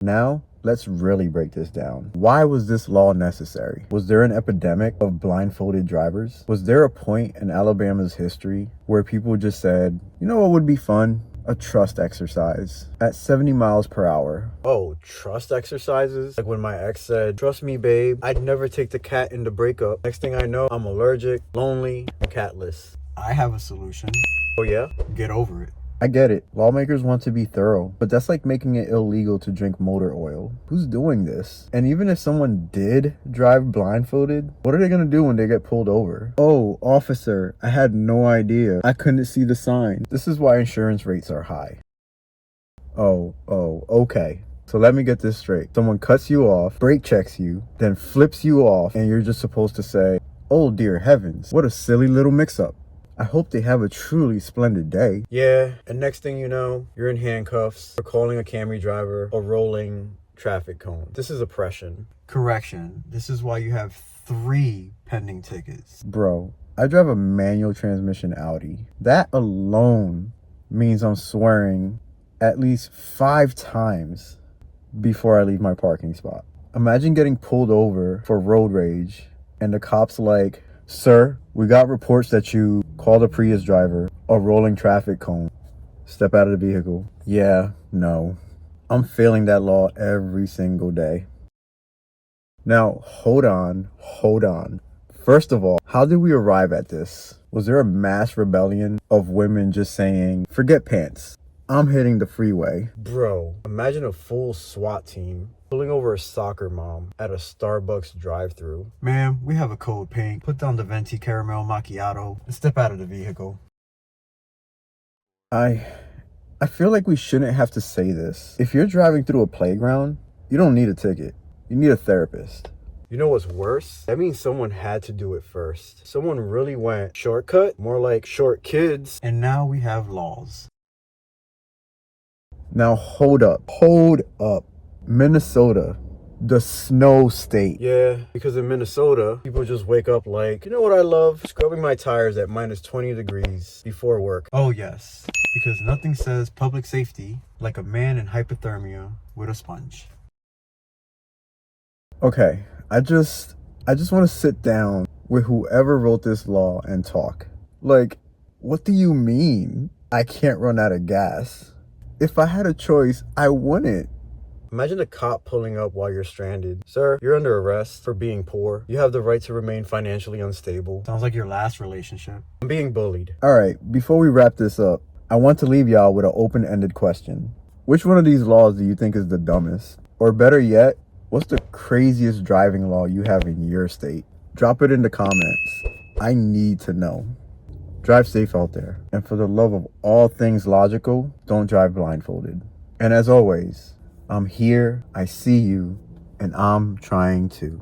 Now, let's really break this down. Why was this law necessary? Was there an epidemic of blindfolded drivers? Was there a point in Alabama's history where people just said, you know what would be fun? A trust exercise at 70 miles per hour. Oh, trust exercises? Like when my ex said, trust me, babe, I'd never take the cat in the breakup. Next thing I know, I'm allergic, lonely, and catless. I have a solution. Oh yeah? Get over it. I get it. Lawmakers want to be thorough, but that's like making it illegal to drink motor oil. Who's doing this? And even if someone did drive blindfolded, what are they gonna do when they get pulled over? Oh, officer, I had no idea. I couldn't see the sign. This is why insurance rates are high. Oh, okay. So let me get this straight. Someone cuts you off, brake checks you, then flips you off, and you're just supposed to say, oh dear heavens, what a silly little mix-up. I hope they have a truly splendid day. Yeah, and next thing you know, you're in handcuffs for calling a Camry driver a rolling traffic cone. This is oppression. Correction. This is why you have 3 pending tickets. Bro, I drive a manual transmission Audi. That alone means I'm swearing at least 5 times before I leave my parking spot. Imagine getting pulled over for road rage and the cop's like, sir, we got reports that you called a Prius driver a rolling traffic cone. Step out of the vehicle. Yeah, no. I'm failing that law every single day. Now, hold on. First of all, how did we arrive at this? Was there a mass rebellion of women just saying, forget pants, I'm hitting the freeway? Bro, imagine a full SWAT team pulling over a soccer mom at a Starbucks drive-thru. Ma'am, we have a code pink. Put down the venti caramel macchiato and step out of the vehicle. I feel like we shouldn't have to say this. If you're driving through a playground, you don't need a ticket. You need a therapist. You know what's worse? That means someone had to do it first. Someone really went shortcut, more like short kids. And now we have laws. Now hold up. Minnesota, the snow state. Yeah, because in Minnesota, people just wake up like, you know what I love? Scrubbing my tires at minus 20 degrees before work. Oh yes, because nothing says public safety like a man in hypothermia with a sponge. Okay, I just want to sit down with whoever wrote this law and talk. Like, what do you mean I can't run out of gas? If I had a choice, I wouldn't. Imagine a cop pulling up while you're stranded. Sir, you're under arrest for being poor. You have the right to remain financially unstable. Sounds like your last relationship. I'm being bullied. All right, before we wrap this up, I want to leave y'all with an open-ended question. Which one of these laws do you think is the dumbest? Or better yet, what's the craziest driving law you have in your state? Drop it in the comments. I need to know. Drive safe out there. And for the love of all things logical, don't drive blindfolded. And as always, I'm here, I see you, and I'm trying to.